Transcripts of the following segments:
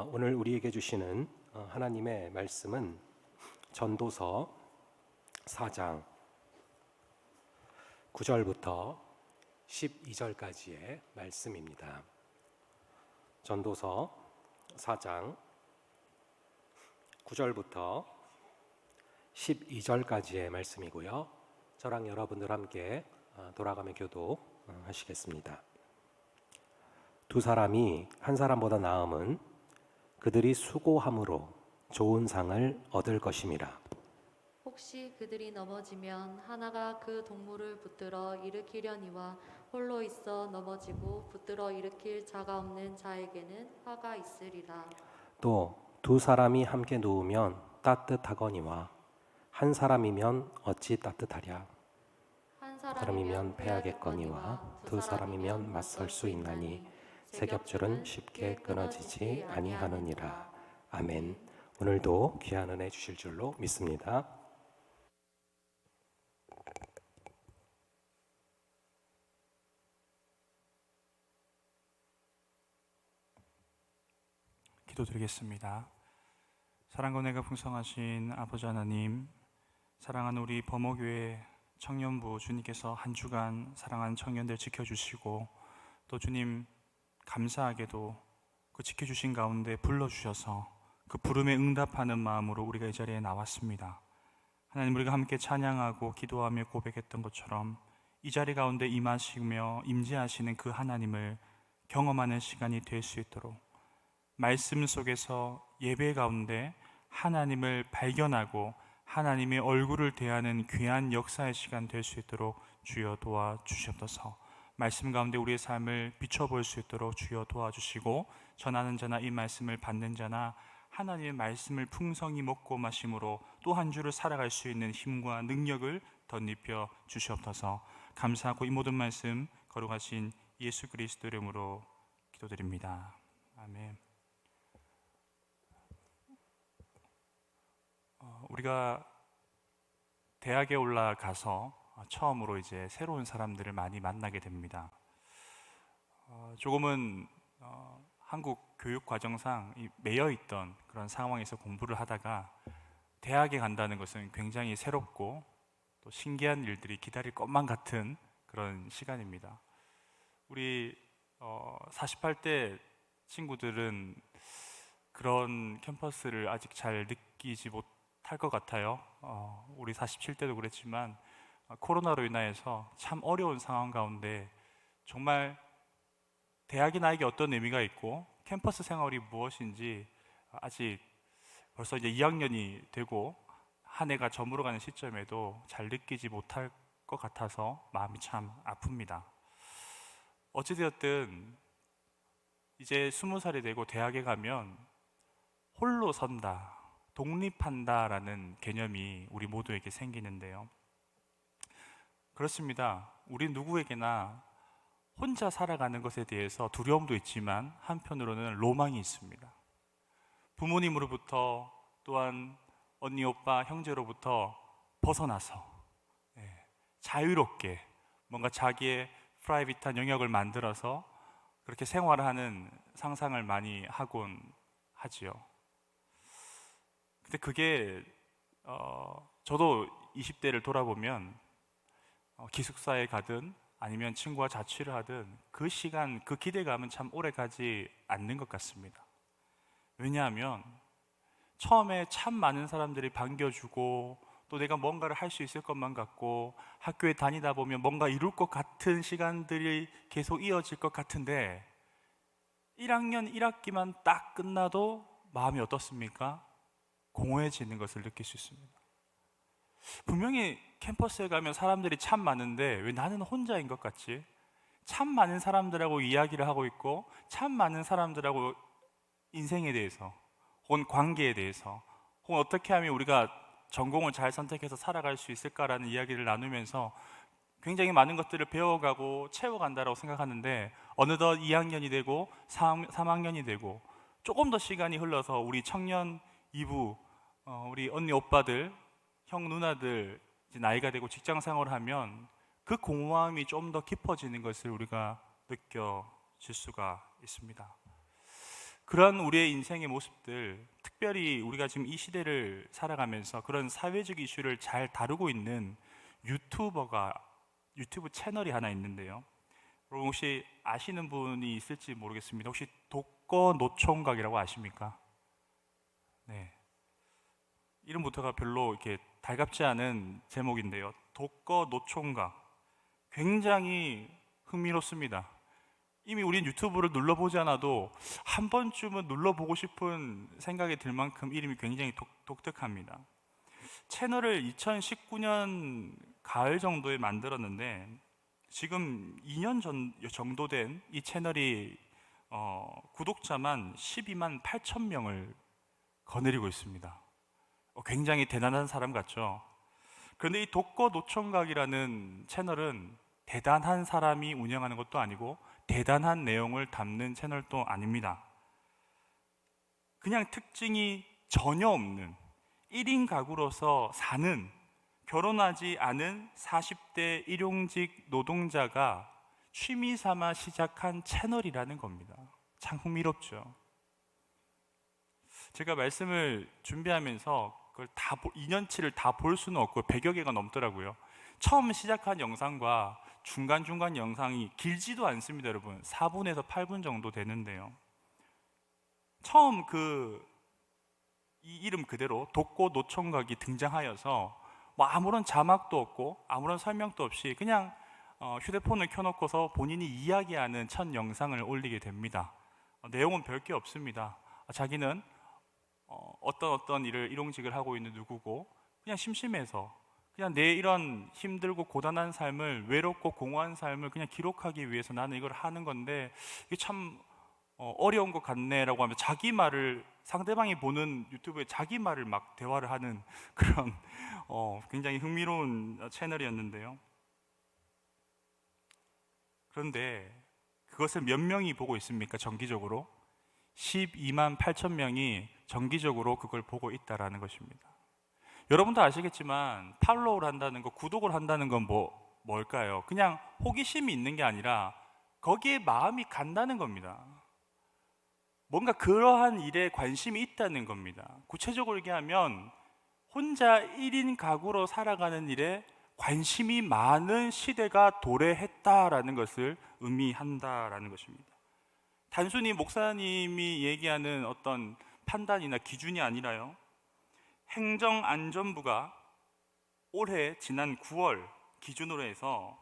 오늘 우리에게 주시는 하나님의 말씀은 전도서 4장 9절부터 12절까지의 말씀입니다. 전도서 4장 9절부터 12절까지의 말씀이고요. 저랑 여러분들 함께 돌아가며 교도하시겠습니다. 두 사람이 한 사람보다 나음은 그들이 수고함으로 좋은 상을 얻을 것임이라. 혹시 그들이 넘어지면 하나가 그 동물을 붙들어 일으키려니와 홀로 있어 넘어지고 붙들어 일으킬 자가 없는 자에게는 화가 있으리라. 또 두 사람이 함께 누우면 따뜻하거니와 한 사람이면 어찌 따뜻하랴. 한 사람이면 패하겠거니와 두 사람이면 맞설 수 있나니 세 겹줄은 쉽게 끊어지지 아니하느니라. 아멘. 오늘도 귀한 은혜 주실 줄로 믿습니다. 기도드리겠습니다. 사랑과 은혜가 풍성하신 아버지 하나님, 사랑하는 우리 범어교회 청년부 주님께서 한 주간 사랑하는 청년들 지켜주시고 또 주님 감사하게도 그 지켜주신 가운데 불러주셔서 그 부름에 응답하는 마음으로 우리가 이 자리에 나왔습니다. 하나님, 우리가 함께 찬양하고 기도하며 고백했던 것처럼 이 자리 가운데 임하시며 임재하시는 그 하나님을 경험하는 시간이 될 수 있도록 말씀 속에서 예배 가운데 하나님을 발견하고 하나님의 얼굴을 대하는 귀한 역사의 시간 될 수 있도록 주여 도와주시옵소서. 말씀 가운데 우리의 삶을 비춰볼 수 있도록 주여 도와주시고 전하는 자나 이 말씀을 받는 자나 하나님의 말씀을 풍성히 먹고 마심으로 또 한 주를 살아갈 수 있는 힘과 능력을 덧입혀 주시옵소서. 감사하고 이 모든 말씀 거룩하신 예수 그리스도 이름으로 기도드립니다. 아멘. 우리가 대학에 올라가서 처음으로 이제 새로운 사람들을 많이 만나게 됩니다. 조금은 한국 교육 과정상 매여 있던 그런 상황에서 공부를 하다가 대학에 간다는 것은 굉장히 새롭고 또 신기한 일들이 기다릴 것만 같은 그런 시간입니다. 우리 48대 친구들은 그런 캠퍼스를 아직 잘 느끼지 못할 것 같아요. 우리 47대도 그랬지만 코로나로 인하여서 참 어려운 상황 가운데 정말 대학이 나에게 어떤 의미가 있고 캠퍼스 생활이 무엇인지 아직 벌써 이제 2학년이 되고 한 해가 저물어가는 시점에도 잘 느끼지 못할 것 같아서 마음이 참 아픕니다. 어찌되었든 이제 20살이 되고 대학에 가면 홀로 선다, 독립한다라는 개념이 우리 모두에게 생기는데요. 그렇습니다. 우리 누구에게나 혼자 살아가는 것에 대해서 두려움도 있지만 한편으로는 로망이 있습니다. 부모님으로부터 또한 언니, 오빠, 형제로부터 벗어나서 자유롭게 뭔가 자기의 프라이빗한 영역을 만들어서 그렇게 생활하는 상상을 많이 하곤 하지요. 근데 그게 저도 20대를 돌아보면 기숙사에 가든 아니면 친구와 자취를 하든 그 시간, 그 기대감은 참 오래 가지 않는 것 같습니다. 왜냐하면 처음에 참 많은 사람들이 반겨주고 또 내가 뭔가를 할 수 있을 것만 같고 학교에 다니다 보면 뭔가 이룰 것 같은 시간들이 계속 이어질 것 같은데 1학년 1학기만 딱 끝나도 마음이 어떻습니까? 공허해지는 것을 느낄 수 있습니다. 분명히 캠퍼스에 가면 사람들이 참 많은데 왜 나는 혼자인 것 같지? 참 많은 사람들하고 이야기를 하고 있고 참 많은 사람들하고 인생에 대해서 혹은 관계에 대해서 혹은 어떻게 하면 우리가 전공을 잘 선택해서 살아갈 수 있을까라는 이야기를 나누면서 굉장히 많은 것들을 배워가고 채워간다고 생각하는데 어느덧 2학년이 되고 3학년이 되고 조금 더 시간이 흘러서 우리 청년 2부 우리 언니 오빠들 형 누나들 이제 나이가 되고 직장 생활을 하면 그 공허함이 좀 더 깊어지는 것을 우리가 느껴질 수가 있습니다. 그런 우리의 인생의 모습들, 특별히 우리가 지금 이 시대를 살아가면서 그런 사회적 이슈를 잘 다루고 있는 유튜브 채널이 하나 있는데요. 여러분 혹시 아시는 분이 있을지 모르겠습니다. 혹시 독거노총각이라고 아십니까? 네. 이름부터가 별로 이렇게 달갑지 않은 제목인데요. 독거노총각. 굉장히 흥미롭습니다. 이미 우린 유튜브를 눌러보지 않아도 한 번쯤은 눌러보고 싶은 생각이 들 만큼 이름이 굉장히 독특합니다. 채널을 2019년 가을 정도에 만들었는데 지금 2년 정도 된 이 채널이 구독자만 12만 8천 명을 거느리고 있습니다. 굉장히 대단한 사람 같죠? 그런데 이 독거노총각이라는 채널은 대단한 사람이 운영하는 것도 아니고 대단한 내용을 담는 채널도 아닙니다. 그냥 특징이 전혀 없는 1인 가구로서 사는 결혼하지 않은 40대 일용직 노동자가 취미 삼아 시작한 채널이라는 겁니다. 참 흥미롭죠. 제가 말씀을 준비하면서 그걸 2년치를 다 볼 수는 없고 100여 개가 넘더라고요. 처음 시작한 영상과 중간중간 영상이 길지도 않습니다, 여러분. 4분에서 8분 정도 되는데요. 처음 이 이름 그대로 독거노총각이 등장하여서 뭐 아무런 자막도 없고 아무런 설명도 없이 그냥 휴대폰을 켜놓고서 본인이 이야기하는 첫 영상을 올리게 됩니다. 내용은 별게 없습니다. 자기는 어떤 일용직을 하고 있는 누구고 그냥 심심해서 그냥 내 이런 힘들고 고단한 삶을, 외롭고 공허한 삶을 그냥 기록하기 위해서 나는 이걸 하는 건데 이게 참 어려운 것 같네라고 하면 자기 말을, 상대방이 보는 유튜브에 자기 말을 막 대화를 하는 그런 굉장히 흥미로운 채널이었는데요. 그런데 그것을 몇 명이 보고 있습니까? 정기적으로 12만 8천 명이 정기적으로 그걸 보고 있다라는 것입니다. 여러분도 아시겠지만 팔로우를 한다는 거, 구독을 한다는 건 뭘까요? 그냥 호기심이 있는 게 아니라 거기에 마음이 간다는 겁니다. 뭔가 그러한 일에 관심이 있다는 겁니다. 구체적으로 얘기하면 혼자 1인 가구로 살아가는 일에 관심이 많은 시대가 도래했다라는 것을 의미한다라는 것입니다. 단순히 목사님이 얘기하는 어떤 판단이나 기준이 아니라요, 행정안전부가 올해 지난 9월 기준으로 해서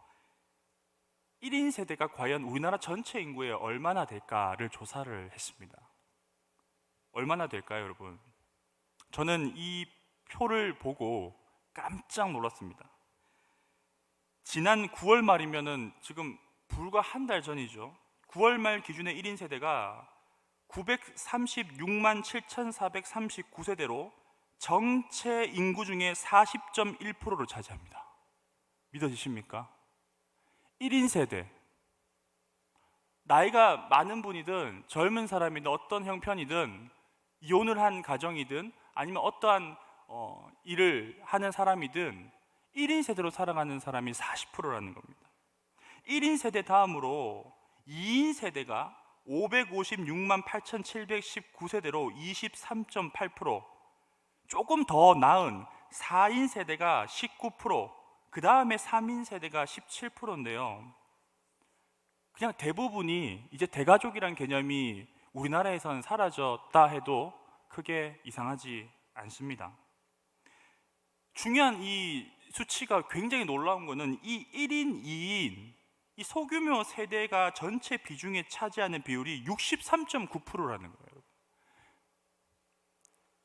1인 세대가 과연 우리나라 전체 인구의 얼마나 될까를 조사를 했습니다. 얼마나 될까요, 여러분? 저는 이 표를 보고 깜짝 놀랐습니다. 지난 9월 말이면은 지금 불과 한 달 전이죠. 9월 말 기준의 1인 세대가 936만 7,439세대로 전체 인구 중에 40.1%를 차지합니다. 믿어지십니까? 1인 세대. 나이가 많은 분이든 젊은 사람이든 어떤 형편이든 이혼을 한 가정이든 아니면 어떠한 일을 하는 사람이든 1인 세대로 살아가는 사람이 40%라는 겁니다. 1인 세대 다음으로 2인 세대가 556만 8,719세대로 23.8%, 조금 더 나은 4인 세대가 19%, 그 다음에 3인 세대가 17%인데요. 그냥 대부분이 이제 대가족이란 개념이 우리나라에선 사라졌다 해도 크게 이상하지 않습니다. 중요한 이 수치가 굉장히 놀라운 것은 이 1인, 2인, 이 소규모 세대가 전체 비중에 차지하는 비율이 63.9%라는 거예요.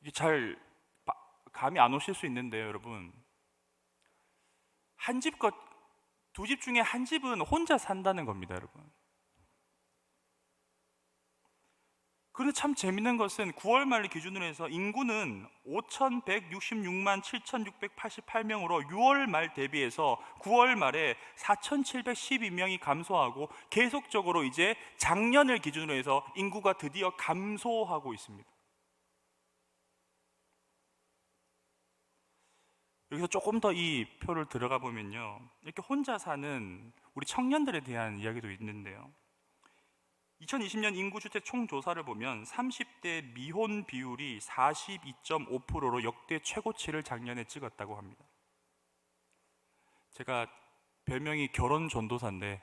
이게 잘 감이 안 오실 수 있는데요, 여러분. 두 집 중에 한 집은 혼자 산다는 겁니다, 여러분. 그런데 참 재밌는 것은 9월 말 기준으로 해서 인구는 5,166만 7,688명으로 6월 말 대비해서 9월 말에 4,712명이 감소하고 계속적으로 이제 작년을 기준으로 해서 인구가 드디어 감소하고 있습니다. 여기서 조금 더 이 표를 들어가 보면요, 이렇게 혼자 사는 우리 청년들에 대한 이야기도 있는데요. 2020년 인구주택 총조사를 보면 30대 미혼 비율이 42.5%로 역대 최고치를 작년에 찍었다고 합니다. 제가 별명이 결혼 전도사인데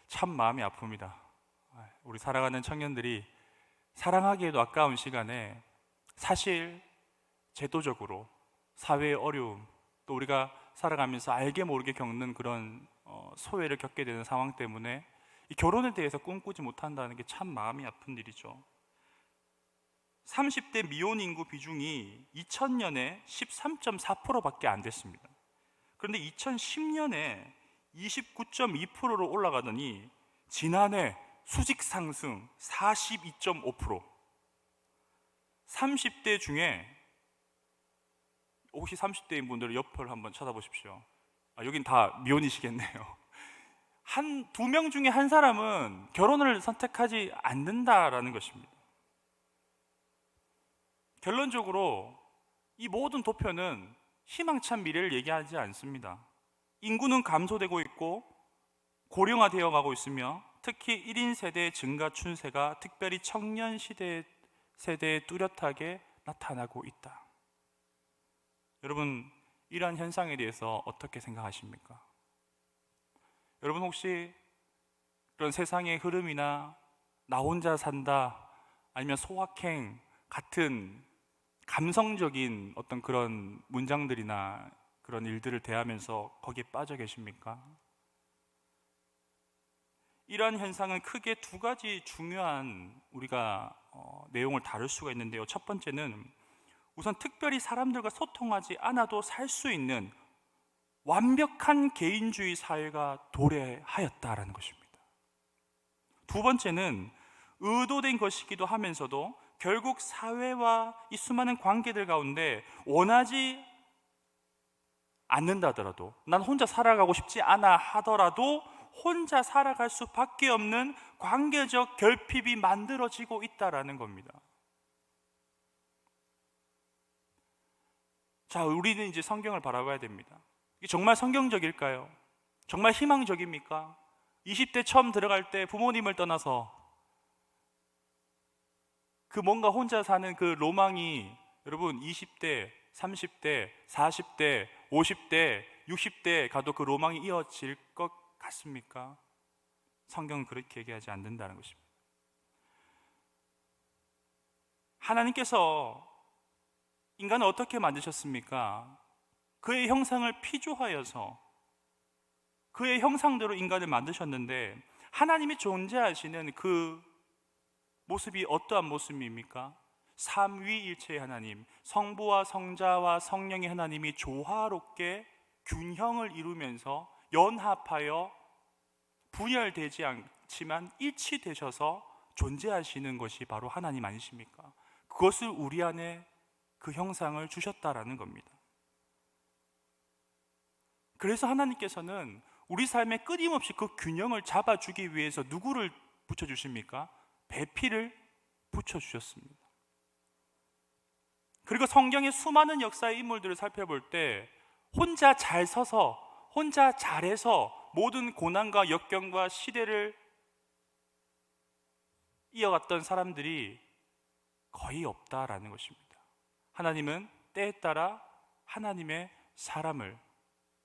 참 마음이 아픕니다. 우리 살아가는 청년들이 사랑하기에도 아까운 시간에 사실 제도적으로 사회의 어려움, 또 우리가 살아가면서 알게 모르게 겪는 그런 소외를 겪게 되는 상황 때문에 이 결혼에 대해서 꿈꾸지 못한다는 게 참 마음이 아픈 일이죠. 30대 미혼 인구 비중이 2000년에 13.4%밖에 안 됐습니다. 그런데 2010년에 29.2%로 올라가더니 지난해 수직 상승 42.5%. 30대 중에 혹시 30대인 분들은 옆을 한번 쳐다보십시오. 여긴 다 미혼이시겠네요. 두 명 중에 한 사람은 결혼을 선택하지 않는다라는 것입니다. 결론적으로 이 모든 도표는 희망찬 미래를 얘기하지 않습니다. 인구는 감소되고 있고 고령화되어 가고 있으며 특히 1인 세대 증가 추세가 특별히 청년 세대에 뚜렷하게 나타나고 있다. 여러분, 이러한 현상에 대해서 어떻게 생각하십니까? 여러분 혹시 그런 세상의 흐름이나 나 혼자 산다 아니면 소확행 같은 감성적인 어떤 그런 문장들이나 그런 일들을 대하면서 거기에 빠져 계십니까? 이러한 현상은 크게 두 가지 중요한 우리가 내용을 다룰 수가 있는데요. 첫 번째는 우선 특별히 사람들과 소통하지 않아도 살 수 있는 완벽한 개인주의 사회가 도래하였다라는 것입니다. 두 번째는 의도된 것이기도 하면서도 결국 사회와 이 수많은 관계들 가운데 원하지 않는다더라도, 난 혼자 살아가고 싶지 않아 하더라도 혼자 살아갈 수밖에 없는 관계적 결핍이 만들어지고 있다라는 겁니다. 자, 우리는 이제 성경을 바라봐야 됩니다. 이게 정말 성경적일까요? 정말 희망적입니까? 20대 처음 들어갈 때 부모님을 떠나서 그 뭔가 혼자 사는 그 로망이 여러분 20대, 30대, 40대, 50대, 60대 가도 그 로망이 이어질 것 같습니까? 성경은 그렇게 얘기하지 않는다는 것입니다. 하나님께서 인간을 어떻게 만드셨습니까? 그의 형상을 피조하여서 그의 형상대로 인간을 만드셨는데 하나님이 존재하시는 그 모습이 어떠한 모습입니까? 삼위일체의 하나님, 성부와 성자와 성령의 하나님이 조화롭게 균형을 이루면서 연합하여 분열되지 않지만 일치되셔서 존재하시는 것이 바로 하나님 아니십니까? 그것을 우리 안에 그 형상을 주셨다라는 겁니다. 그래서 하나님께서는 우리 삶에 끊임없이 그 균형을 잡아주기 위해서 누구를 붙여주십니까? 배필을 붙여주셨습니다. 그리고 성경의 수많은 역사의 인물들을 살펴볼 때 혼자 잘 서서 혼자 잘해서 모든 고난과 역경과 시대를 이어갔던 사람들이 거의 없다라는 것입니다. 하나님은 때에 따라 하나님의 사람을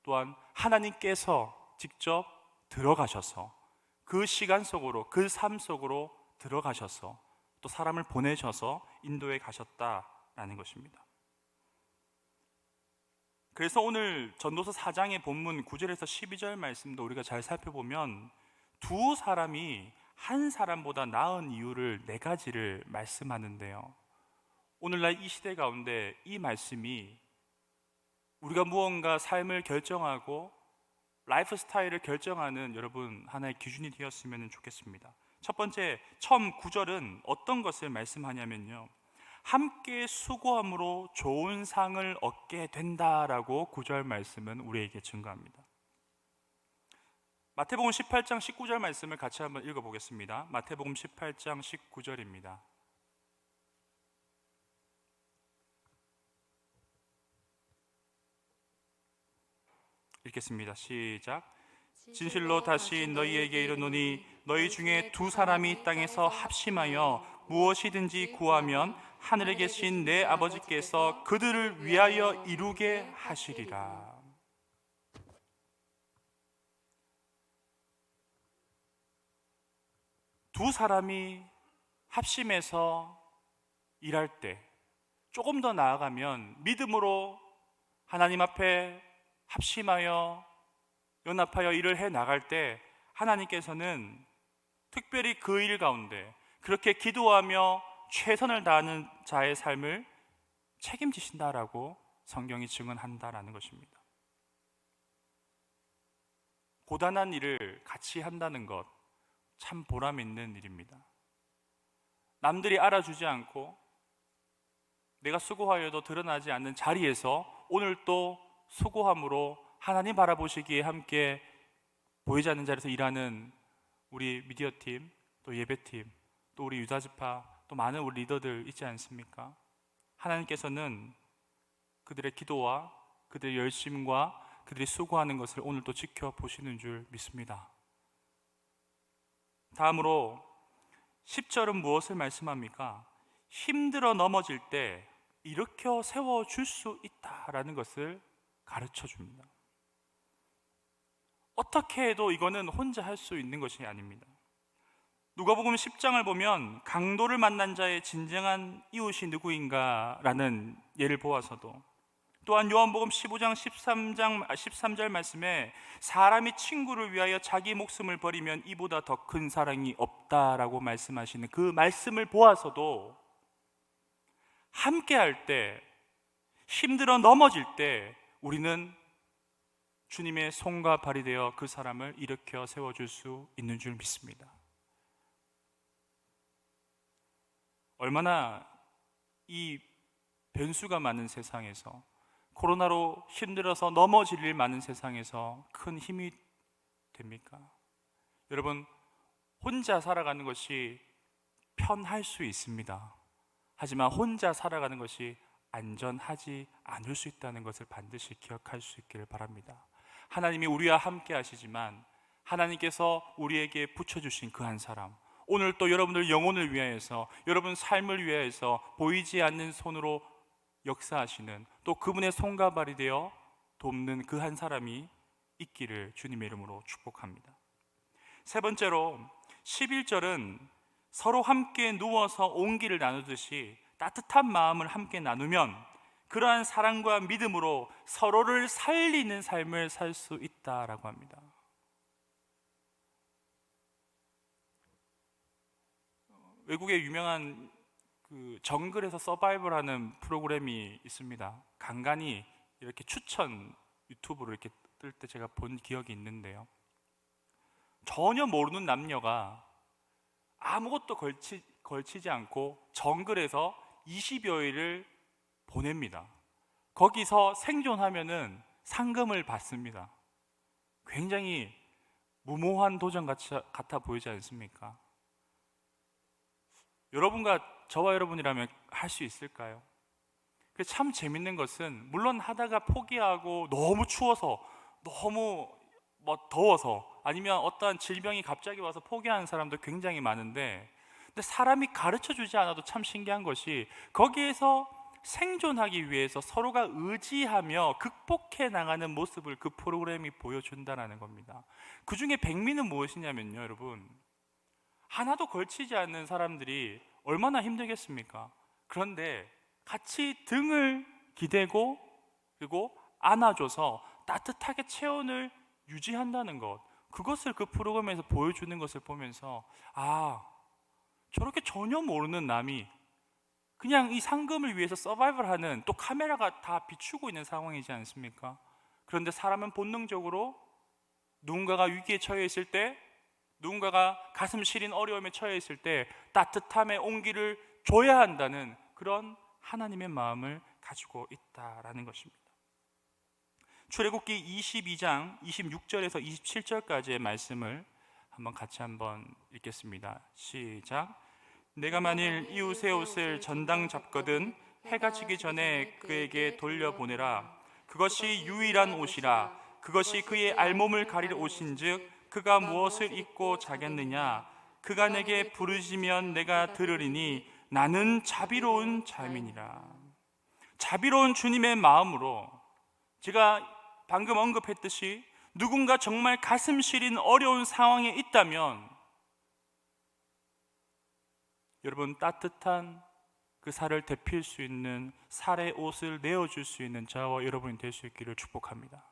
또한 하나님께서 직접 들어가셔서 그 시간 속으로 그 삶 속으로 들어가셔서 또 사람을 보내셔서 인도해 가셨다라는 것입니다. 그래서 오늘 전도서 4장의 본문 9절에서 12절 말씀도 우리가 잘 살펴보면 두 사람이 한 사람보다 나은 이유를 네 가지를 말씀하는데요. 오늘날 이 시대 가운데 이 말씀이 우리가 무언가 삶을 결정하고 라이프 스타일을 결정하는 여러분 하나의 기준이 되었으면 좋겠습니다. 첫 번째, 처음 9절은 어떤 것을 말씀하냐면요, 함께 수고함으로 좋은 상을 얻게 된다라고 9절 말씀은 우리에게 증거합니다. 마태복음 18장 19절 말씀을 같이 한번 읽어보겠습니다. 마태복음 18장 19절입니다. 읽겠습니다. 시작. 진실로 다시 너희에게 이르노니 너희 중에 두 사람이 땅에서 합심하여 무엇이든지 구하면 하늘에 계신 내 아버지께서 그들을 위하여 이루게 하시리라. 두 사람이 합심해서 일할 때, 조금 더 나아가면 믿음으로 하나님 앞에 합심하여 연합하여 일을 해 나갈 때 하나님께서는 특별히 그 일 가운데 그렇게 기도하며 최선을 다하는 자의 삶을 책임지신다라고 성경이 증언한다라는 것입니다. 고단한 일을 같이 한다는 것 참 보람 있는 일입니다. 남들이 알아주지 않고 내가 수고하여도 드러나지 않는 자리에서 오늘 또 수고함으로 하나님 바라보시기에 함께 보이지 않는 자리에서 일하는 우리 미디어팀, 또 예배팀, 또 우리 유다지파, 또 많은 우리 리더들 있지 않습니까? 하나님께서는 그들의 기도와 그들의 열심과 그들이 수고하는 것을 오늘 또 지켜보시는 줄 믿습니다. 다음으로 10절은 무엇을 말씀합니까? 힘들어 넘어질 때 일으켜 세워줄 수 있다라는 것을 가르쳐 줍니다. 어떻게 해도 이거는 혼자 할 수 있는 것이 아닙니다. 누가복음 10장을 보면 강도를 만난 자의 진정한 이웃이 누구인가 라는 예를 보아서도, 또한 요한복음 15장 13절 말씀에 사람이 친구를 위하여 자기 목숨을 버리면 이보다 더 큰 사랑이 없다라고 말씀하시는 그 말씀을 보아서도 함께 할 때, 힘들어 넘어질 때 우리는 주님의 손과 발이 되어 그 사람을 일으켜 세워줄 수 있는 줄 믿습니다. 얼마나 이 변수가 많은 세상에서, 코로나로 힘들어서 넘어질 일 많은 세상에서 큰 힘이 됩니까? 여러분, 혼자 살아가는 것이 편할 수 있습니다. 하지만 혼자 살아가는 것이 안전하지 않을 수 있다는 것을 반드시 기억할 수 있기를 바랍니다. 하나님이 우리와 함께 하시지만 하나님께서 우리에게 붙여주신 그 한 사람, 오늘 또 여러분들 영혼을 위하여서, 여러분 삶을 위하여서 보이지 않는 손으로 역사하시는, 또 그분의 손과 발이 되어 돕는 그 한 사람이 있기를 주님의 이름으로 축복합니다. 세 번째로 11절은 서로 함께 누워서 온기를 나누듯이 따뜻한 마음을 함께 나누면 그러한 사랑과 믿음으로 서로를 살리는 삶을 살 수 있다라고 합니다. 외국의 유명한 그 정글에서 서바이벌하는 프로그램이 있습니다. 간간히 이렇게 추천 유튜브로 이렇게 뜰 때 제가 본 기억이 있는데요, 전혀 모르는 남녀가 아무것도 걸치지 않고 정글에서 20여일을 보냅니다. 거기서 생존하면은 상금을 받습니다. 굉장히 무모한 도전 같아 보이지 않습니까? 여러분과 저와 여러분이라면 할 수 있을까요? 참 재밌는 것은, 물론 하다가 포기하고 너무 추워서, 너무 더워서, 아니면 어떠한 질병이 갑자기 와서 포기하는 사람도 굉장히 많은데, 근데 사람이 가르쳐 주지 않아도 참 신기한 것이, 거기에서 생존하기 위해서 서로가 의지하며 극복해 나가는 모습을 그 프로그램이 보여준다는 겁니다. 그 중에 백미는 무엇이냐면요, 여러분, 하나도 걸치지 않는 사람들이 얼마나 힘들겠습니까? 그런데 같이 등을 기대고 그리고 안아줘서 따뜻하게 체온을 유지한다는 것, 그것을 그 프로그램에서 보여주는 것을 보면서, 아, 저렇게 전혀 모르는 남이 그냥 이 상금을 위해서 서바이벌하는, 또 카메라가 다 비추고 있는 상황이지 않습니까? 그런데 사람은 본능적으로 누군가가 위기에 처해 있을 때, 누군가가 가슴 시린 어려움에 처해 있을 때 따뜻함의 온기를 줘야 한다는 그런 하나님의 마음을 가지고 있다라는 것입니다. 출애굽기 22장 26절에서 27절까지의 말씀을 같이 한번 읽겠습니다. 시작. 내가 만일 이웃의 옷을 전당 잡거든 해가 지기 전에 그에게 돌려보내라. 그것이 유일한 옷이라. 그것이 그의 알몸을 가리러 오신즉 그가 무엇을 입고 자겠느냐? 그가 내게 부르시면 내가 들으리니 나는 자비로운 자민이라. 자비로운 주님의 마음으로, 제가 방금 언급했듯이 누군가 정말 가슴 시린 어려운 상황에 있다면 여러분, 따뜻한 그 살을 데필 수 있는 살의 옷을 내어줄 수 있는 저와 여러분이 될 수 있기를 축복합니다.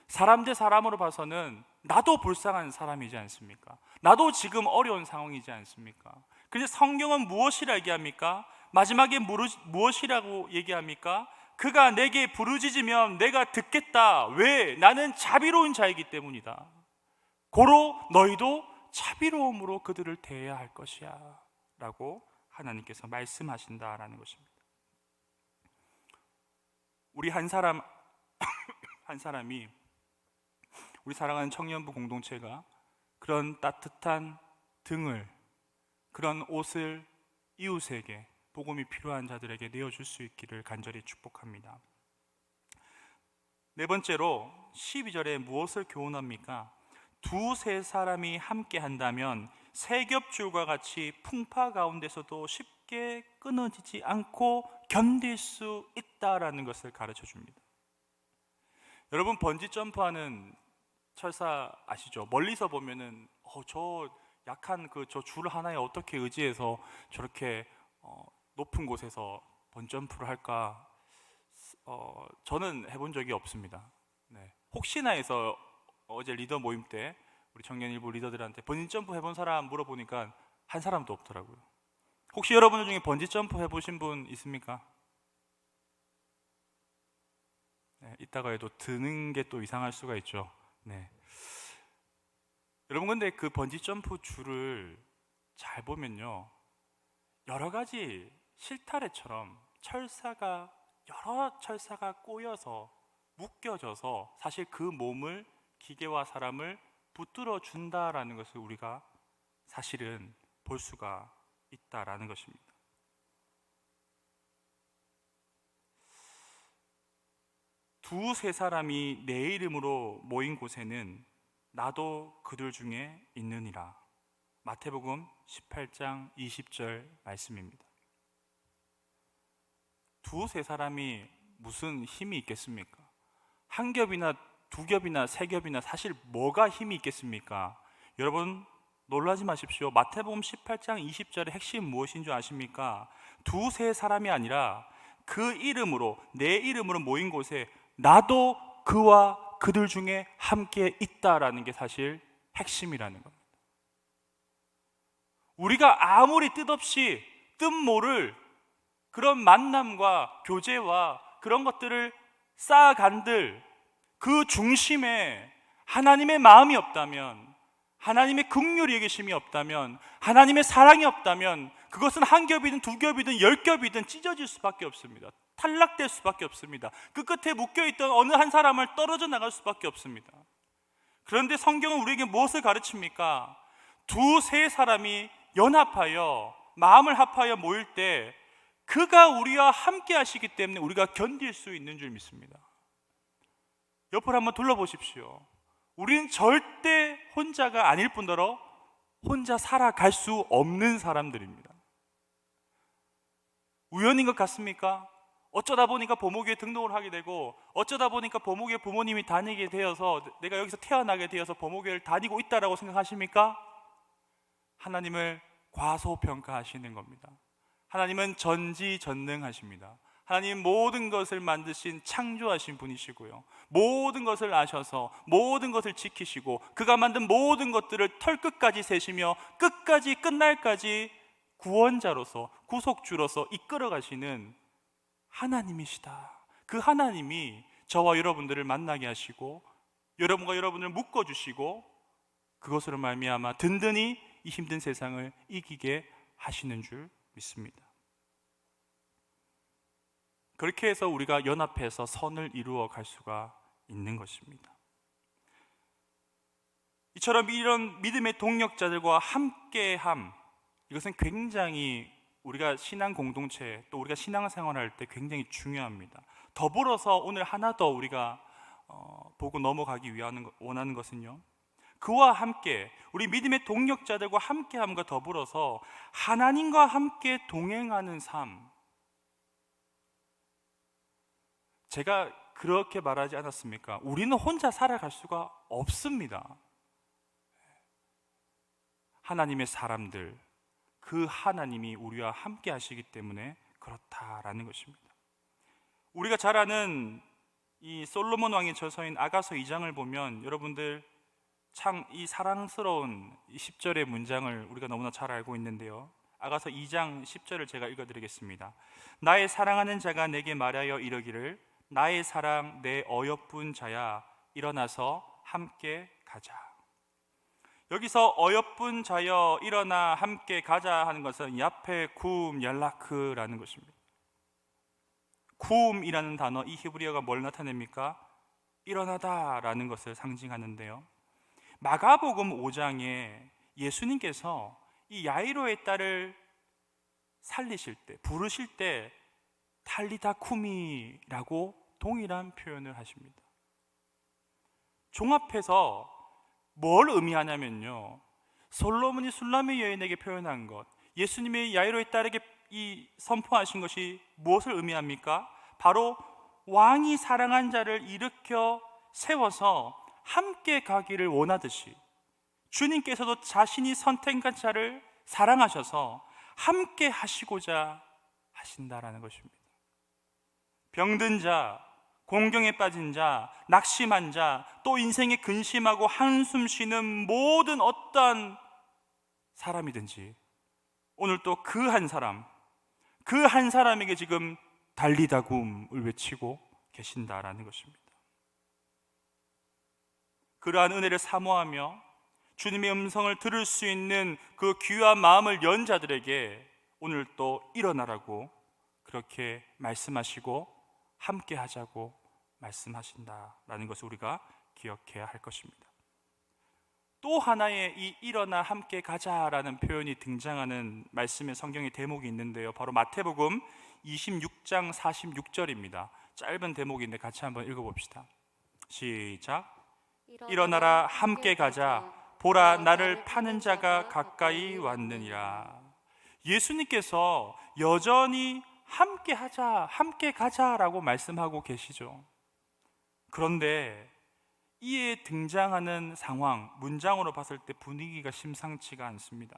사람 대 사람으로 봐서는 나도 불쌍한 사람이지 않습니까? 나도 지금 어려운 상황이지 않습니까? 그런데 성경은 무엇이라 얘기합니까? 마지막에 무엇이라고 얘기합니까? 그가 내게 부르짖으면 내가 듣겠다. 왜? 나는 자비로운 자이기 때문이다. 고로 너희도 자비로움으로 그들을 대해야 할 것이야 라고 하나님께서 말씀하신다라는 것입니다. 우리 한 사람이 우리 사랑하는 청년부 공동체가 그런 따뜻한 등을, 그런 옷을 이웃에게, 복음이 필요한 자들에게 내어줄 수 있기를 간절히 축복합니다. 네 번째로 12절에 무엇을 교훈합니까? 두세 사람이 함께 한다면 세 겹줄과 같이 풍파 가운데서도 쉽게 끊어지지 않고 견딜 수 있다라는 것을 가르쳐 줍니다. 여러분, 번지 점프하는 철사 아시죠? 멀리서 보면은 저 약한 저 줄 하나에 어떻게 의지해서 저렇게 높은 곳에서 번점프를 할까? 저는 해본 적이 없습니다. 네. 혹시나 해서 어제 리더 모임 때 우리 청년 일부 리더들한테 번지 점프 해본 사람 물어보니까 한 사람도 없더라고요. 혹시 여러분들 중에 번지 점프 해보신 분 있습니까? 네, 이따가 해도 드는 게 또 이상할 수가 있죠. 네. 여러분, 근데 그 번지 점프 줄을 잘 보면요, 여러 가지 실타래처럼 여러 철사가 꼬여서 묶여져서 사실 그 몸을, 기계와 사람을 붙들어 준다라는 것을 우리가 사실은 볼 수가 있다라는 것입니다. 두세 사람이 내 이름으로 모인 곳에는 나도 그들 중에 있느니라. 마태복음 18장 20절 말씀입니다. 두세 사람이 무슨 힘이 있겠습니까? 한 겹이나 두 겹이나 세 겹이나 사실 뭐가 힘이 있겠습니까? 여러분, 놀라지 마십시오. 마태복음 18장 20절의 핵심 무엇인 줄 아십니까? 두세 사람이 아니라 그 이름으로, 내 이름으로 모인 곳에 나도 그와 그들 중에 함께 있다라는 게 사실 핵심이라는 겁니다. 우리가 아무리 뜻없이 뜻모를 그런 만남과 교제와 그런 것들을 쌓아간들 그 중심에 하나님의 마음이 없다면, 하나님의 긍휼이 계심이 없다면, 하나님의 사랑이 없다면 그것은 한 겹이든 두 겹이든 열 겹이든 찢어질 수밖에 없습니다. 탈락될 수밖에 없습니다. 그 끝에 묶여있던 어느 한 사람을 떨어져 나갈 수밖에 없습니다. 그런데 성경은 우리에게 무엇을 가르칩니까? 두세 사람이 연합하여 마음을 합하여 모일 때 그가 우리와 함께 하시기 때문에 우리가 견딜 수 있는 줄 믿습니다. 옆을 한번 둘러보십시오. 우리는 절대 혼자가 아닐 뿐더러 혼자 살아갈 수 없는 사람들입니다. 우연인 것 같습니까? 어쩌다 보니까 보목교회 등록을 하게 되고, 어쩌다 보니까 보목교회 부모님이 다니게 되어서 내가 여기서 태어나게 되어서 보목교회를 다니고 있다라고 생각하십니까? 하나님을 과소평가하시는 겁니다. 하나님은 전지전능하십니다. 하나님 모든 것을 만드신 창조하신 분이시고요, 모든 것을 아셔서 모든 것을 지키시고 그가 만든 모든 것들을 털끝까지 세시며 끝까지 끝날까지 구원자로서 구속주로서 이끌어 가시는 하나님이시다. 그 하나님이 저와 여러분들을 만나게 하시고 여러분과 여러분을 묶어주시고 그것으로 말미암아 든든히 이 힘든 세상을 이기게 하시는 줄 믿습니다. 그렇게 해서 우리가 연합해서 선을 이루어 갈 수가 있는 것입니다. 이처럼 이런 믿음의 동력자들과 함께함, 이것은 굉장히 우리가 신앙 공동체 또 우리가 신앙생활할 때 굉장히 중요합니다. 더불어서 오늘 하나 더 우리가 보고 넘어가기 원하는 것은요, 그와 함께 우리 믿음의 동력자들과 함께함과 더불어서 하나님과 함께 동행하는 삶. 제가 그렇게 말하지 않았습니까? 우리는 혼자 살아갈 수가 없습니다. 하나님의 사람들, 그 하나님이 우리와 함께 하시기 때문에 그렇다라는 것입니다. 우리가 잘 아는 이 솔로몬 왕의 저서인 아가서 2장을 보면 여러분들 참 이 사랑스러운 이 10절의 문장을 우리가 너무나 잘 알고 있는데요, 아가서 2장 10절을 제가 읽어드리겠습니다. 나의 사랑하는 자가 내게 말하여 이르기를 나의 사랑 내 어여쁜 자야 일어나서 함께 가자. 여기서 어여쁜 자여 일어나 함께 가자 하는 것은 야페 구움 얄라크라는 것입니다. 구움이라는 단어, 이 히브리어가 뭘 나타냅니까? 일어나다라는 것을 상징하는데요, 마가복음 5장에 예수님께서 이 야이로의 딸을 살리실 때, 부르실 때 탈리다 쿠미라고 동일한 표현을 하십니다. 종합해서 뭘 의미하냐면요, 솔로몬이 술람의 여인에게 표현한 것, 예수님의 야이로의 딸에게 이 선포하신 것이 무엇을 의미합니까? 바로 왕이 사랑한 자를 일으켜 세워서 함께 가기를 원하듯이 주님께서도 자신이 선택한 자를 사랑하셔서 함께 하시고자 하신다라는 것입니다. 병든 자, 공경에 빠진 자, 낙심한 자, 또 인생에 근심하고 한숨 쉬는 모든 어떠한 사람이든지 오늘 또 그 한 사람, 그 한 사람에게 지금 달리다굼을 외치고 계신다라는 것입니다. 그러한 은혜를 사모하며 주님의 음성을 들을 수 있는 그 귀한 마음을 연 자들에게 오늘 또 일어나라고 그렇게 말씀하시고 함께 하자고 말씀하신다라는 것을 우리가 기억해야 할 것입니다. 또 하나의 이 일어나 함께 가자라는 표현이 등장하는 말씀의 성경의 대목이 있는데요, 바로 마태복음 26장 46절입니다. 짧은 대목인데 같이 한번 읽어봅시다. 시작. 일어나라 함께 가자. 보라 나를 파는 자가 가까이 왔느니라. 예수님께서 여전히 함께 하자, 함께 가자라고 말씀하고 계시죠. 그런데 이에 등장하는 상황, 문장으로 봤을 때 분위기가 심상치가 않습니다.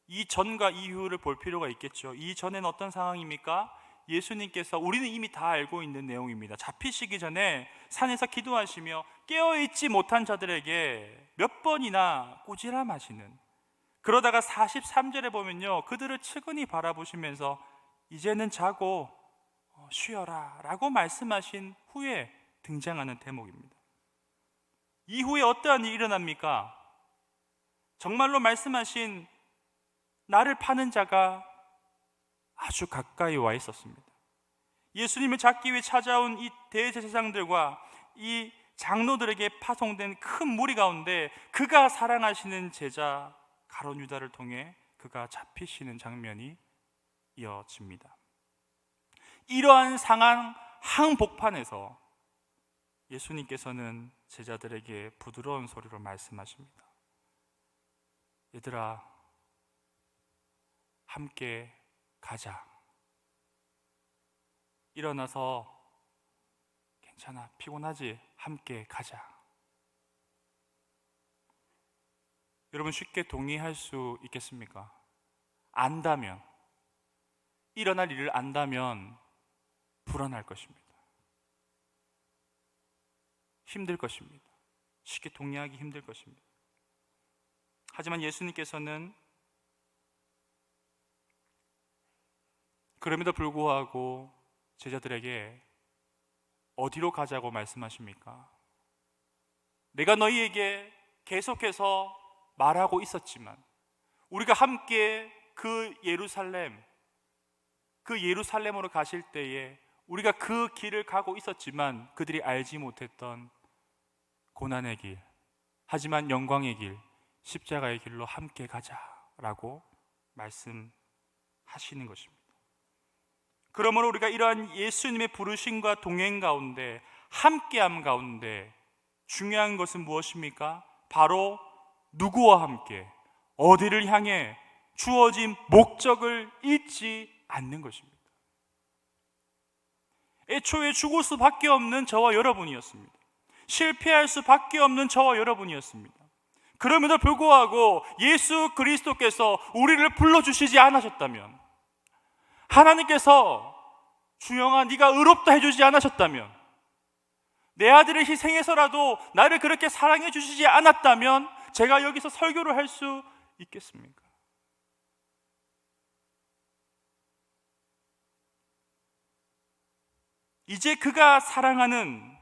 이 전과 이후를 볼 필요가 있겠죠. 이 전에는 어떤 상황입니까? 예수님께서, 우리는 이미 다 알고 있는 내용입니다. 잡히시기 전에 산에서 기도하시며 깨어있지 못한 자들에게 몇 번이나 꾸지람하시는, 그러다가 43절에 보면요, 그들을 측은히 바라보시면서 이제는 자고 쉬어라 라고 말씀하신 후에 등장하는 대목입니다. 이후에 어떠한 일이 일어납니까? 정말로 말씀하신 나를 파는 자가 아주 가까이 와 있었습니다. 예수님을 잡기 위해 찾아온 이 대제사장들과 이 장로들에게 파송된 큰 무리 가운데 그가 사랑하시는 제자 가룟 유다를 통해 그가 잡히시는 장면이 이어집니다. 이러한 상황 한복판에서 예수님께서는 제자들에게 부드러운 소리로 말씀하십니다. 얘들아, 함께 가자. 일어나서 괜찮아, 피곤하지? 함께 가자. 여러분 쉽게 동의할 수 있겠습니까? 안다면, 일어날 일을 안다면 불안할 것입니다. 힘들 것입니다. 쉽게 동의하기 힘들 것입니다. 하지만 예수님께서는 그럼에도 불구하고 제자들에게 어디로 가자고 말씀하십니까? 내가 너희에게 계속해서 말하고 있었지만 우리가 함께 그 예루살렘으로 가실 때에 우리가 그 길을 가고 있었지만 그들이 알지 못했던 고난의 길, 하지만 영광의 길, 십자가의 길로 함께 가자라고 말씀하시는 것입니다. 그러므로 우리가 이러한 예수님의 부르심과 동행 가운데, 함께함 가운데 중요한 것은 무엇입니까? 바로 누구와 함께, 어디를 향해 주어진 목적을 잊지 않는 것입니다. 애초에 죽을 수밖에 없는 저와 여러분이었습니다. 실패할 수밖에 없는 저와 여러분이었습니다. 그럼에도 불구하고 예수 그리스도께서 우리를 불러주시지 않으셨다면, 하나님께서 주영아 네가 의롭다 해주지 않으셨다면, 내 아들을 희생해서라도 나를 그렇게 사랑해 주시지 않았다면 제가 여기서 설교를 할 수 있겠습니까? 이제 그가 사랑하는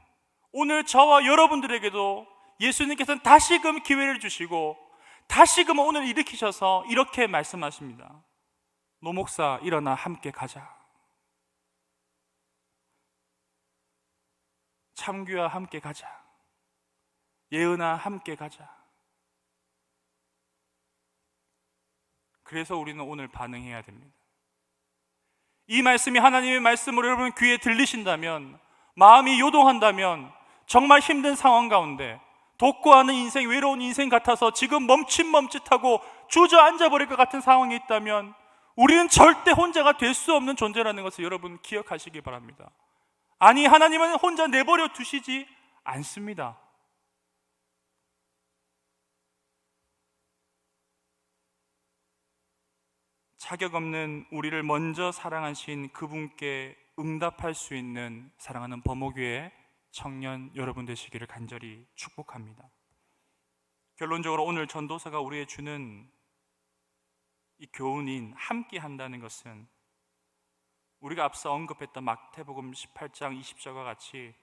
오늘 저와 여러분들에게도 예수님께서는 다시금 기회를 주시고 다시금 오늘 일으키셔서 이렇게 말씀하십니다. 노 목사 일어나 함께 가자. 참규와 함께 가자. 예은아 함께 가자. 그래서 우리는 오늘 반응해야 됩니다. 이 말씀이 하나님의 말씀으로 여러분 귀에 들리신다면, 마음이 요동한다면, 정말 힘든 상황 가운데 독고하는 인생, 외로운 인생 같아서 지금 멈칫멈칫하고 주저앉아 버릴 것 같은 상황이 있다면 우리는 절대 혼자가 될 수 없는 존재라는 것을 여러분 기억하시기 바랍니다. 아니, 하나님은 혼자 내버려 두시지 않습니다. 자격 없는 우리를 먼저 사랑하신 그분께 응답할 수 있는 사랑하는 범호교회 청년 여러분 되시기를 간절히 축복합니다. 결론적으로 오늘 전도서가 우리에게 주는 이 교훈인 함께 한다는 것은 우리가 앞서 언급했던 마태복음 18장 20절과 같이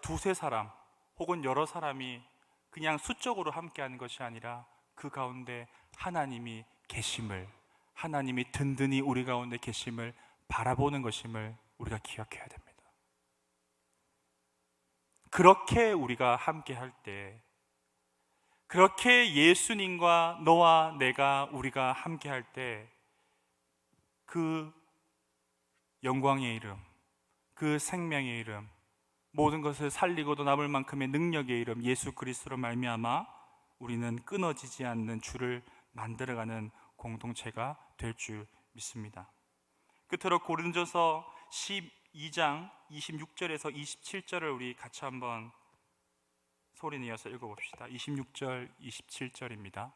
두세 사람 혹은 여러 사람이 그냥 수적으로 함께하는 것이 아니라 그 가운데 하나님이 계심을, 하나님이 든든히 우리 가운데 계심을 바라보는 것임을 우리가 기억해야 됩니다. 그렇게 우리가 함께할 때, 그렇게 예수님과 너와 내가 우리가 함께할 때 그 영광의 이름, 그 생명의 이름, 모든 것을 살리고도 남을 만큼의 능력의 이름 예수 그리스도로 말미암아 우리는 끊어지지 않는 줄을 만들어가는 공동체가 될 줄 믿습니다. 끝으로 고린도서 12장 26절에서 27절을 우리 같이 한번 소리 내어서 읽어봅시다. 26절, 27절입니다.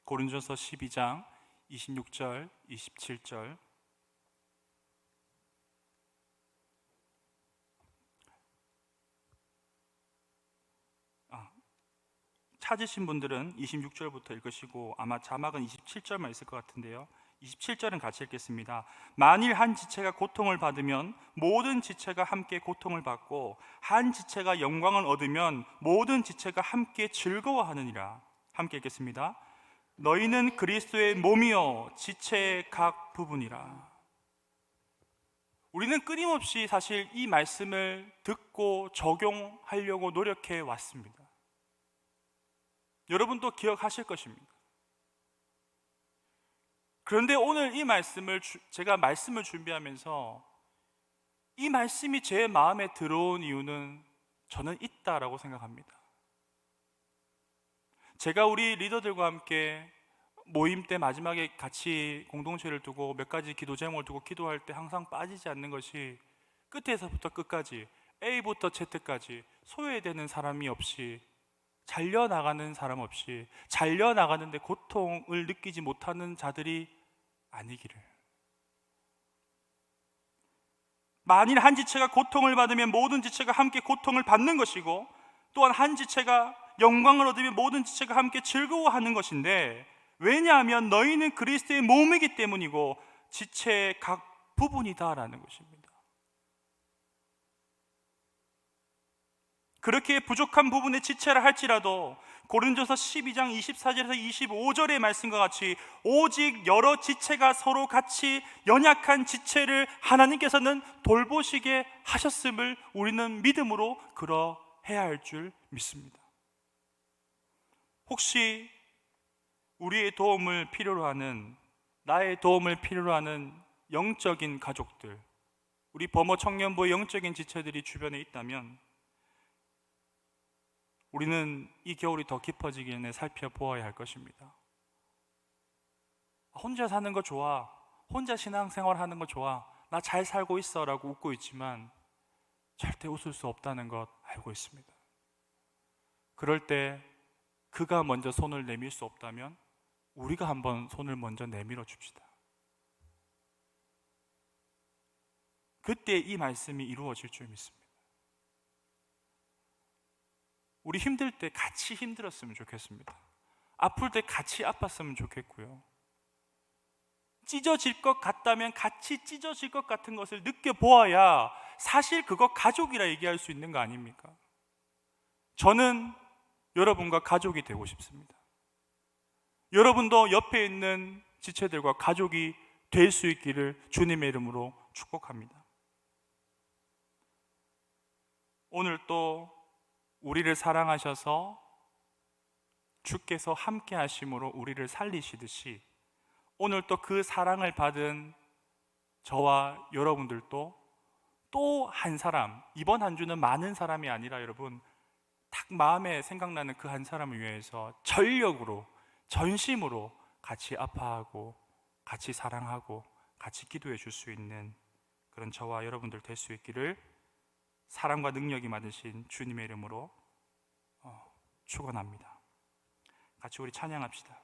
고린도서 12장 26절, 27절. 찾으신 분들은 26절부터 읽으시고 아마 자막은 27절만 있을 것 같은데요. 27절은 같이 읽겠습니다. 만일 한 지체가 고통을 받으면 모든 지체가 함께 고통을 받고 한 지체가 영광을 얻으면 모든 지체가 함께 즐거워하느니라. 함께 읽겠습니다. 너희는 그리스도의 몸이요 지체의 각 부분이라. 우리는 끊임없이 사실 이 말씀을 듣고 적용하려고 노력해 왔습니다. 여러분도 기억하실 것입니다. 그런데 오늘 이 말씀을 제가 말씀을 준비하면서 이 말씀이 제 마음에 들어온 이유는 저는 있다라고 생각합니다. 제가 우리 리더들과 함께 모임 때 마지막에 같이 공동체를 두고 몇 가지 기도 제목을 두고 기도할 때 항상 빠지지 않는 것이 끝에서부터 끝까지 A부터 Z까지 소외되는 사람이 없이, 잘려나가는 사람 없이, 잘려나가는데 고통을 느끼지 못하는 자들이 아니기를. 만일 한 지체가 고통을 받으면 모든 지체가 함께 고통을 받는 것이고, 또한 한 지체가 영광을 얻으면 모든 지체가 함께 즐거워하는 것인데, 왜냐하면 너희는 그리스도의 몸이기 때문이고 지체의 각 부분이다라는 것입니다. 그렇게 부족한 부분의 지체라 할지라도 고린도서 12장 24절에서 25절의 말씀과 같이 오직 여러 지체가 서로 같이 연약한 지체를 하나님께서는 돌보시게 하셨음을 우리는 믿음으로 그러해야 할 줄 믿습니다. 혹시 우리의 도움을 필요로 하는, 나의 도움을 필요로 하는 영적인 가족들, 우리 범어 청년부의 영적인 지체들이 주변에 있다면 우리는 이 겨울이 더 깊어지기 전에 살펴보아야 할 것입니다. 혼자 사는 거 좋아, 혼자 신앙생활 하는 거 좋아, 나 잘 살고 있어 라고 웃고 있지만 절대 웃을 수 없다는 것 알고 있습니다. 그럴 때 그가 먼저 손을 내밀 수 없다면 우리가 한번 손을 먼저 내밀어 줍시다. 그때 이 말씀이 이루어질 줄 믿습니다. 우리 힘들 때 같이 힘들었으면 좋겠습니다. 아플 때 같이 아팠으면 좋겠고요. 찢어질 것 같다면 같이 찢어질 것 같은 것을 느껴보아야 사실 그거 가족이라 얘기할 수 있는 거 아닙니까? 저는 여러분과 가족이 되고 싶습니다. 여러분도 옆에 있는 지체들과 가족이 될 수 있기를 주님의 이름으로 축복합니다. 오늘 또 우리를 사랑하셔서 주께서 함께 하심으로 우리를 살리시듯이 오늘 또 그 사랑을 받은 저와 여러분들도 또 한 사람, 이번 한 주는 많은 사람이 아니라 여러분 딱 마음에 생각나는 그 한 사람을 위해서 전력으로, 전심으로 같이 아파하고 같이 사랑하고 같이 기도해 줄 수 있는 그런 저와 여러분들 될 수 있기를 사랑과 능력이 많으신 주님의 이름으로 축원합니다. 같이 우리 찬양합시다.